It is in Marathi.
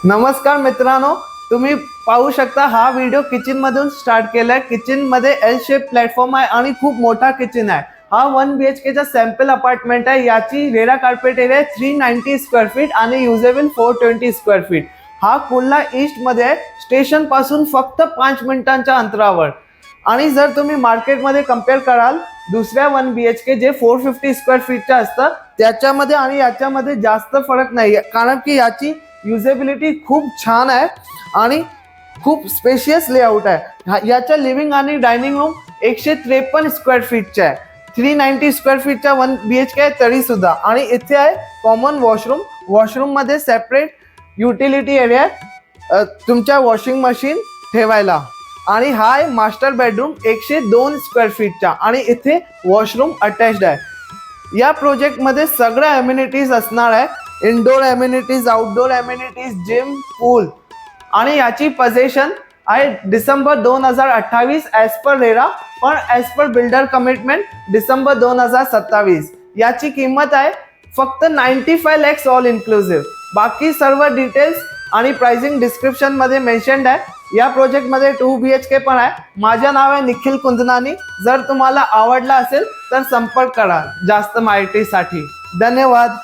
नमस्कार मित्रांनो, तुम्ही पाहू शकता हा व्हिडिओ किचन मधून स्टार्ट केलाय। किचन मध्ये एल शेप प्लॅटफॉर्म आहे आणि खूप मोठा किचन आहे। हा 1 BHK चा सॅम्पल अपार्टमेंट आहे। याची RERA carpet area 390 square feet आणि युजेबल 420 स्क्वेअर फीट। हा कुर्ला ईस्ट मध्ये आहे, स्टेशन पासून फक्त 5 मिनिटांच्या अंतरावर। आणि जर तुम्ही मार्केट मध्ये कंपेअर कराल दुसऱ्या 1 BHK जे 450 स्क्वेअर फीटचा असतं त्याच्यामध्ये आणि याच्यामध्ये जास्त फरक नाही, कारण की याची युजेबिलिटी खूप छान आहे आणि खूप स्पेशियस लेआउट आहे। याच्या लिव्हिंग आणि डायनिंग रूम 153 स्क्वेअर फीटचा आहे। 390 स्क्वेअर फीटचा 1 BHK आहे तरी सुद्धा। आणि इथे आहे कॉमन वॉशरूम। वॉशरूम मध्ये सेपरेट युटिलिटी एरिया आहे तुमच्या वॉशिंग मशीन ठेवायला। आणि हा आहे मास्टर बेडरूम 102 स्क्वेअर फीटचा आणि इथे वॉशरूम अटॅच्ड आहे। या प्रोजेक्ट मध्ये सगळ्या अम्युनिटीज असणार आहे, indoor amenities, outdoor amenities, gym, pool. आणि याची पोझिशन आहे डिसेंबर 2028 ॲज पर रेरा, पण as per builder commitment December 2027। याची किंमत आहे फक्त 95 lakhs ऑल इन्क्लुसिव्ह। बाकी सर्व डिटेल्स आणि प्राइसिंग डिस्क्रिप्शन मध्ये मेन्शन्ड आहे। या प्रोजेक्ट मध्ये 2 BHK पण आहे। माझे नाव आहे निखिल कुंदनानी। जर तुम्हाला आवडला असेल तर संपर्क करा जास्त माहितीसाठी। धन्यवाद।